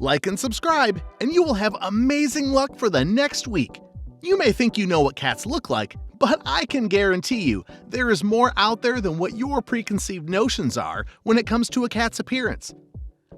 Like and subscribe, and you will have amazing luck for the next week. You may think you know what cats look like, but I can guarantee you there is more out there than what your preconceived notions are when it comes to a cat's appearance.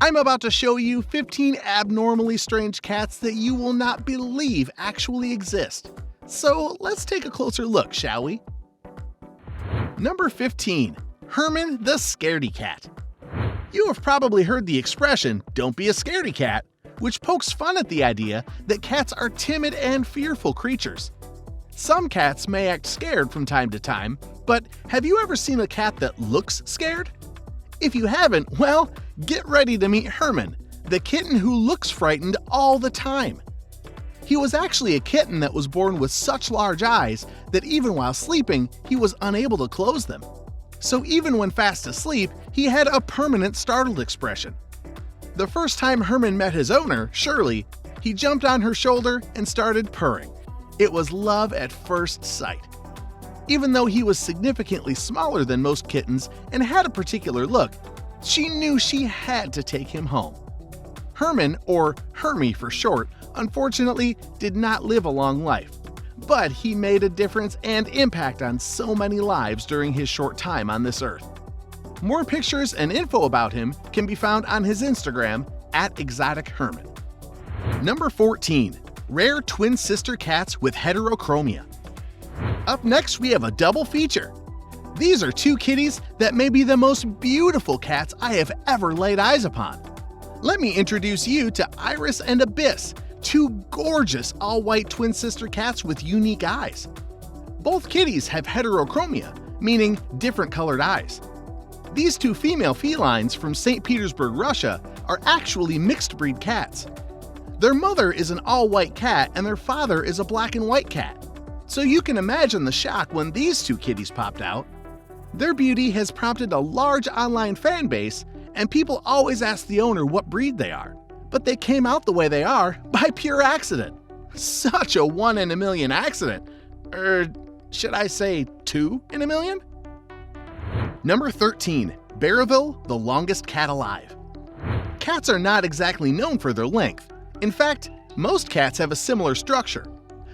I'm about to show you 15 abnormally strange cats that you will not believe actually exist. So let's take a closer look, shall we? Number 15. Herman the Scaredy Cat. You have probably heard the expression, "Don't be a scaredy cat," which pokes fun at the idea that cats are timid and fearful creatures. Some cats may act scared from time to time, but have you ever seen a cat that looks scared? If you haven't, well, get ready to meet Herman, the kitten who looks frightened all the time. He was actually a kitten that was born with such large eyes that even while sleeping, he was unable to close them. So even when fast asleep, he had a permanent startled expression. The first time Herman met his owner, Shirley, he jumped on her shoulder and started purring. It was love at first sight. Even though he was significantly smaller than most kittens and had a particular look, she knew she had to take him home. Herman, or Hermie for short, unfortunately did not live a long life, but he made a difference and impact on so many lives during his short time on this earth. More pictures and info about him can be found on his Instagram @ExoticHerman. Number 14. Rare twin sister cats with heterochromia. Up next, we have a double feature. These are two kitties that may be the most beautiful cats I have ever laid eyes upon. Let me introduce you to Iris and Abyss, two gorgeous all-white twin sister cats with unique eyes. Both kitties have heterochromia, meaning different colored eyes. These two female felines from St. Petersburg, Russia, are actually mixed breed cats. Their mother is an all-white cat and their father is a black and white cat. So you can imagine the shock when these two kitties popped out. Their beauty has prompted a large online fan base, and people always ask the owner what breed they are. But they came out the way they are by pure accident. Such a 1 in a million accident. Should I say 2 in a million? Number 13. BARIVEL, the longest cat alive. Cats are not exactly known for their length. In fact, most cats have a similar structure.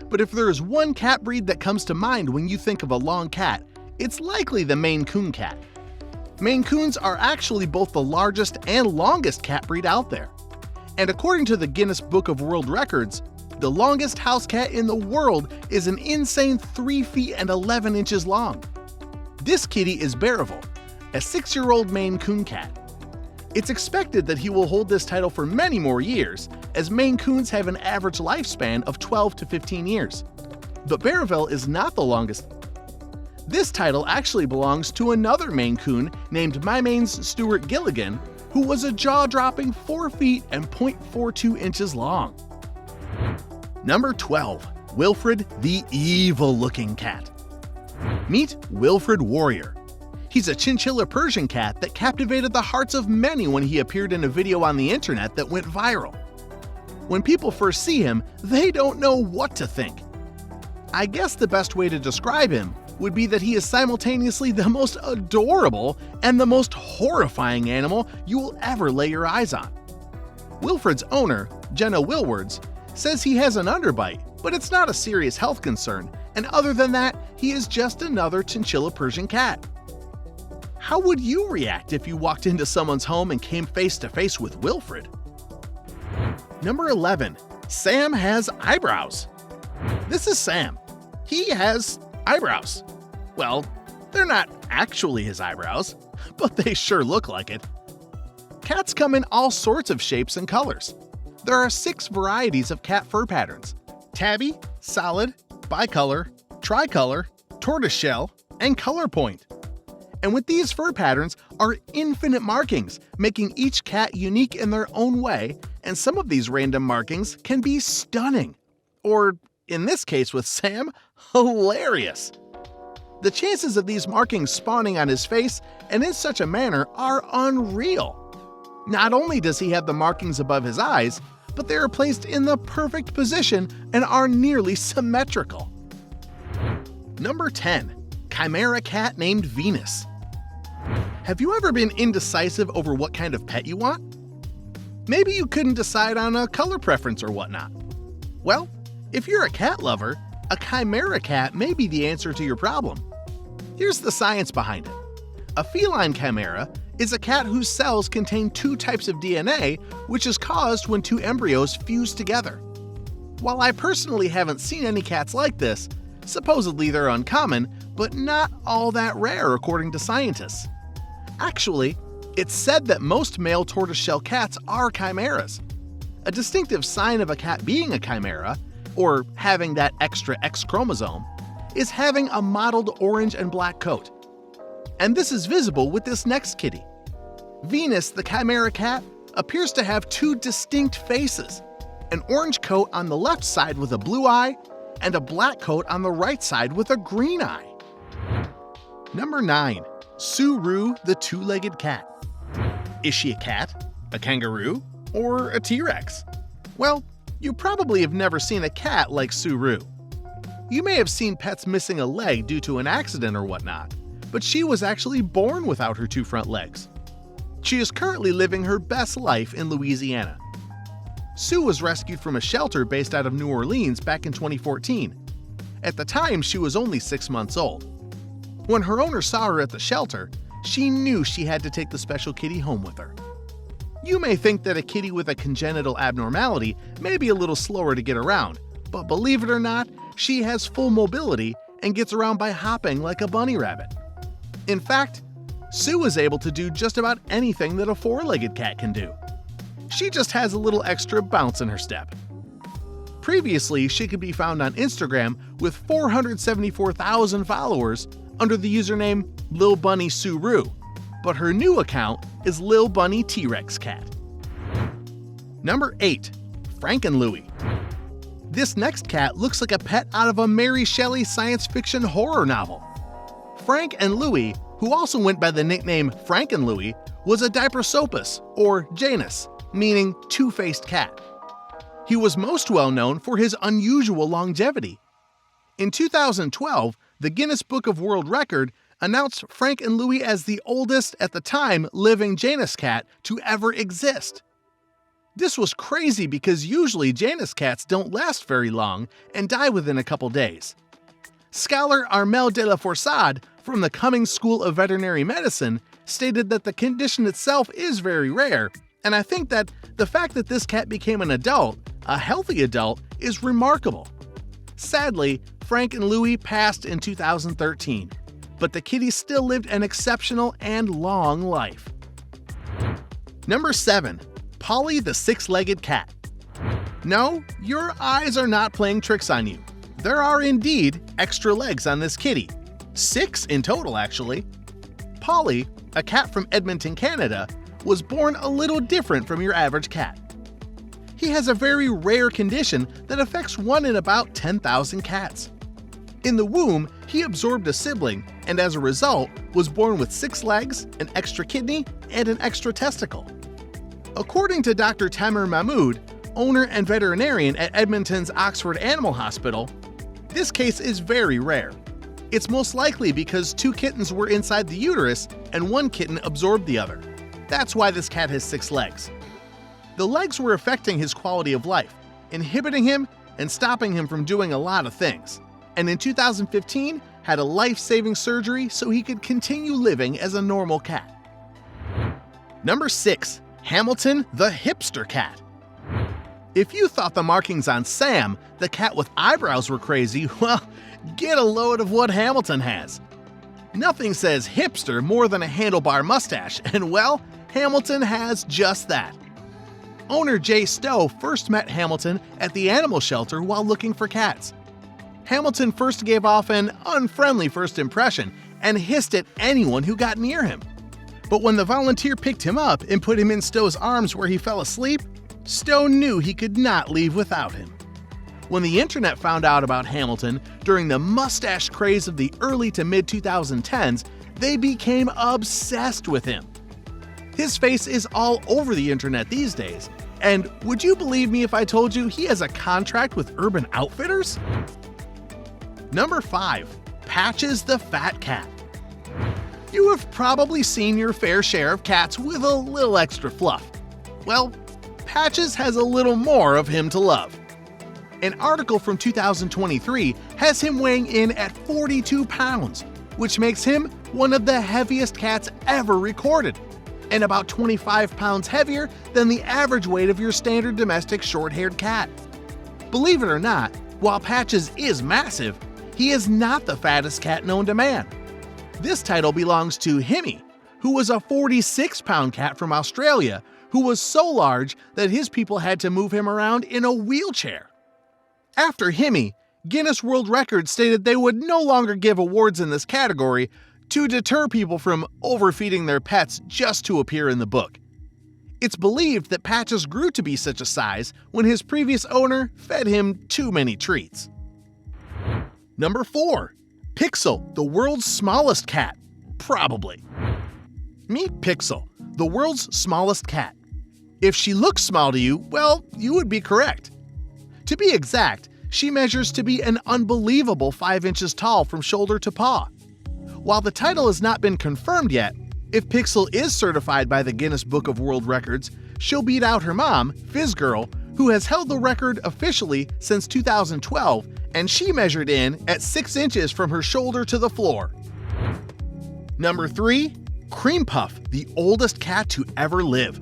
But if there is one cat breed that comes to mind when you think of a long cat, it's likely the Maine Coon cat. Maine Coons are actually both the largest and longest cat breed out there. And according to the Guinness Book of World Records, the longest house cat in the world is an insane 3 feet and 11 inches long. This kitty is BARIVEL, a 6-year-old Maine Coon cat. It's expected that he will hold this title for many more years, as Maine Coons have an average lifespan of 12 to 15 years. But BARIVEL is not the longest. This title actually belongs to another Maine Coon named My Maine's Stuart Gilligan, who was a jaw-dropping 4 feet and 0.42 inches long. Number 12. WILFRED the evil-looking cat. Meet WILFRED Warrior. He's a chinchilla Persian cat that captivated the hearts of many when he appeared in a video on the internet that went viral. When people first see him, they don't know what to think. I guess the best way to describe him would be that he is simultaneously the most adorable and the most horrifying animal you will ever lay your eyes on. WILFRED's owner, Jenna Wilwards, says he has an underbite, but it's not a serious health concern, and other than that, he is just another chinchilla Persian cat. How would you react if you walked into someone's home and came face to face with WILFRED? Number 11. Sam has eyebrows. This is Sam. He has eyebrows. Well, they're not actually his eyebrows, but they sure look like it. Cats come in all sorts of shapes and colors. There are 6 varieties of cat fur patterns: tabby, solid, bicolor, tricolor, tortoiseshell, and color point. And with these fur patterns are infinite markings, making each cat unique in their own way, and some of these random markings can be stunning. Or, in this case with Sam, hilarious. The chances of these markings spawning on his face and in such a manner are unreal. Not only does he have the markings above his eyes, but they are placed in the perfect position and are nearly symmetrical. Number 10. Chimera cat named Venus. Have you ever been indecisive over what kind of pet you want? Maybe you couldn't decide on a color preference or whatnot. Well, if you're a cat lover, a chimera cat may be the answer to your problem. Here's the science behind it. A feline chimera is a cat whose cells contain two types of DNA, which is caused when two embryos fuse together. While I personally haven't seen any cats like this, supposedly they're uncommon, but not all that rare according to scientists. Actually, it's said that most male tortoiseshell cats are chimeras. A distinctive sign of a cat being a chimera, or having that extra X chromosome, is having a mottled orange and black coat. And this is visible with this next kitty. Venus, the chimera cat, appears to have two distinct faces, an orange coat on the left side with a blue eye, and a black coat on the right side with a green eye. Number 9. Suru, the two-legged cat. Is she a cat, a kangaroo, or a T-Rex? Well, you probably have never seen a cat like Suru. You may have seen pets missing a leg due to an accident or whatnot, but she was actually born without her two front legs. She is currently living her best life in Louisiana. Sue was rescued from a shelter based out of New Orleans back in 2014. At the time, she was only 6 months old. When her owner saw her at the shelter, she knew she had to take the special kitty home with her. You may think that a kitty with a congenital abnormality may be a little slower to get around, but believe it or not, she has full mobility and gets around by hopping like a bunny rabbit. In fact, Sue is able to do just about anything that a four-legged cat can do. She just has a little extra bounce in her step. Previously, she could be found on Instagram with 474,000 followers under the username Lil Bunny Suru, but her new account is Lil Bunny T-Rex Cat. Number 8. Frankenlouis. This next cat looks like a pet out of a Mary Shelley science fiction horror novel. Frank and Louis, who also went by the nickname Frankenlouis, was a Diprosopus, or Janus, meaning two-faced cat. He was most well known for his unusual longevity. In 2012, the Guinness Book of World Record announced Frank and Louis as the oldest, at the time, living Janus cat to ever exist. This was crazy because usually Janus cats don't last very long and die within a couple days. Scholar Armel de la Forsade from the Cummings School of Veterinary Medicine stated that the condition itself is very rare, and I think that the fact that this cat became an adult, a healthy adult, is remarkable. Sadly, Frank and Louis passed in 2013, but the kitty still lived an exceptional and long life. Number 7. PAULY the six-legged cat. No, your eyes are not playing tricks on you. There are indeed extra legs on this kitty. 6 in total, actually. PAULY, a cat from Edmonton, Canada, was born a little different from your average cat. He has a very rare condition that affects 1 in about 10,000 cats. In the womb, he absorbed a sibling and as a result was born with 6 legs, an extra kidney, and an extra testicle. According to Dr. Tamer Mahmood, owner and veterinarian at Edmonton's Oxford Animal Hospital, this case is very rare. It's most likely because 2 kittens were inside the uterus and 1 kitten absorbed the other. That's why this cat has 6 legs. The legs were affecting his quality of life, inhibiting him and stopping him from doing a lot of things. And in 2015, had a life-saving surgery so he could continue living as a normal cat. Number 6. Hamilton the hipster cat. If you thought the markings on Sam, the cat with eyebrows, were crazy, well, get a load of what Hamilton has. Nothing says hipster more than a handlebar mustache, and well, Hamilton has just that. Owner Jay Stowe first met Hamilton at the animal shelter while looking for cats. Hamilton first gave off an unfriendly first impression and hissed at anyone who got near him. But when the volunteer picked him up and put him in Stowe's arms where he fell asleep, Stowe knew he could not leave without him. When the internet found out about Hamilton during the mustache craze of the early to mid-2010s, they became obsessed with him. His face is all over the internet these days, and would you believe me if I told you he has a contract with Urban Outfitters? Number 5. Patches the fat cat. You have probably seen your fair share of cats with a little extra fluff. Well, Patches has a little more of him to love. An article from 2023 has him weighing in at 42 pounds, which makes him one of the heaviest cats ever recorded, and about 25 pounds heavier than the average weight of your standard domestic short-haired cat. Believe it or not, while Patches is massive, he is not the fattest cat known to man. This title belongs to Himmy, who was a 46-pound cat from Australia who was so large that his people had to move him around in a wheelchair. After Himmy, Guinness World Records stated they would no longer give awards in this category to deter people from overfeeding their pets just to appear in the book. It's believed that Patches grew to be such a size when his previous owner fed him too many treats. Number 4. Pixel, the world's smallest cat. Probably. Meet Pixel, the world's smallest cat. If she looks small to you, well, you would be correct. To be exact, she measures to be an unbelievable 5 inches tall from shoulder to paw. While the title has not been confirmed yet, if Pixel is certified by the Guinness Book of World Records, she'll beat out her mom, Fizz Girl, who has held the record officially since 2012, and she measured in at 6 inches from her shoulder to the floor. Number 3. Cream Puff, the oldest cat to ever live.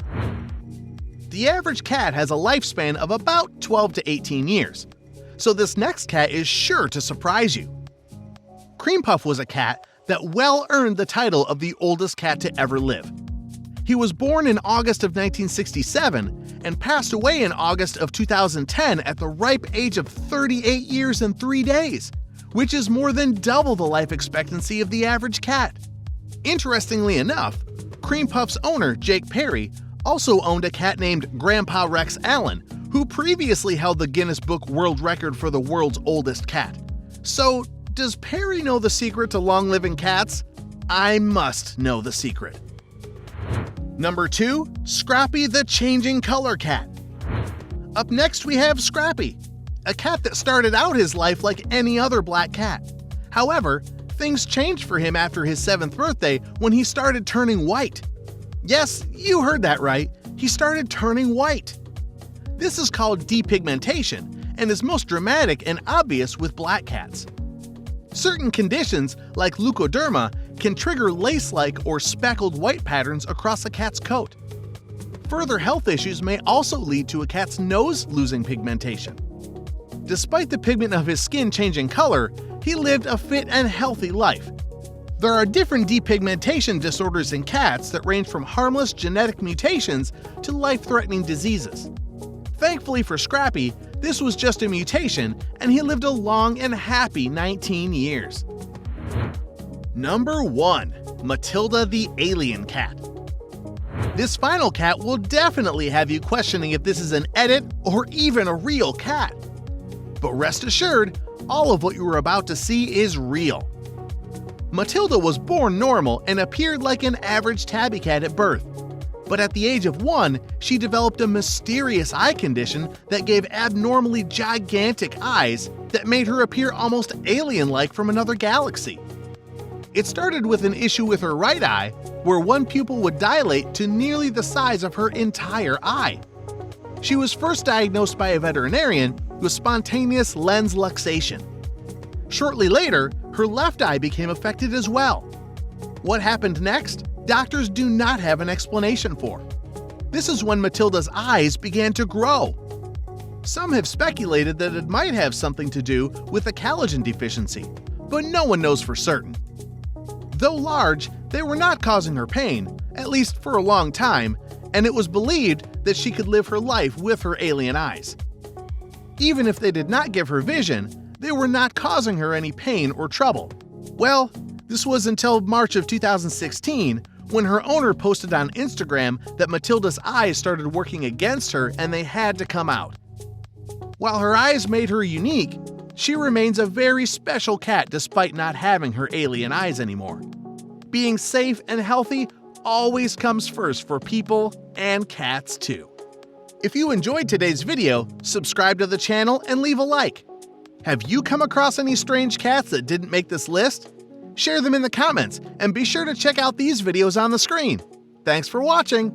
The average cat has a lifespan of about 12 to 18 years, so this next cat is sure to surprise you. Cream Puff was a cat that well earned the title of the oldest cat to ever live. He was born in August of 1967 and passed away in August of 2010 at the ripe age of 38 years and 3 days, which is more than double the life expectancy of the average cat. Interestingly enough, Cream Puff's owner, Jake Perry, also owned a cat named Grandpa Rex Allen, who previously held the Guinness Book World Record for the world's oldest cat. So, does Perry know the secret to long-living cats? I must know the secret. Number 2. Scrappy the changing color cat. Up next we have Scrappy, a cat that started out his life like any other black cat. However, things changed for him after his 7th birthday when he started turning white. Yes, you heard that right. He started turning white. This is called depigmentation and is most dramatic and obvious with black cats. Certain conditions, like leukoderma, can trigger lace-like or speckled white patterns across a cat's coat. Further health issues may also lead to a cat's nose losing pigmentation. Despite the pigment of his skin changing color, he lived a fit and healthy life. There are different depigmentation disorders in cats that range from harmless genetic mutations to life-threatening diseases. Thankfully for Scrappy, this was just a mutation, and he lived a long and happy 19 years. Number 1. Matilda the Alien Cat. This final cat will definitely have you questioning if this is an edit or even a real cat. But rest assured, all of what you are about to see is real. Matilda was born normal and appeared like an average tabby cat at birth. But at the age of 1, she developed a mysterious eye condition that gave abnormally gigantic eyes that made her appear almost alien-like from another galaxy. It started with an issue with her right eye, where one pupil would dilate to nearly the size of her entire eye. She was first diagnosed by a veterinarian with spontaneous lens luxation. Shortly later, her left eye became affected as well. What happened next? Doctors do not have an explanation for. This is when Matilda's eyes began to grow. Some have speculated that it might have something to do with a collagen deficiency, but no one knows for certain. Though large, they were not causing her pain, at least for a long time, and it was believed that she could live her life with her alien eyes. Even if they did not give her vision, they were not causing her any pain or trouble. Well, this was until March of 2016, when her owner posted on Instagram that Matilda's eyes started working against her and they had to come out. While her eyes made her unique, she remains a very special cat despite not having her alien eyes anymore. Being safe and healthy always comes first for people and cats too. If you enjoyed today's video, subscribe to the channel and leave a like. Have you come across any strange cats that didn't make this list? Share them in the comments and be sure to check out these videos on the screen. Thanks for watching!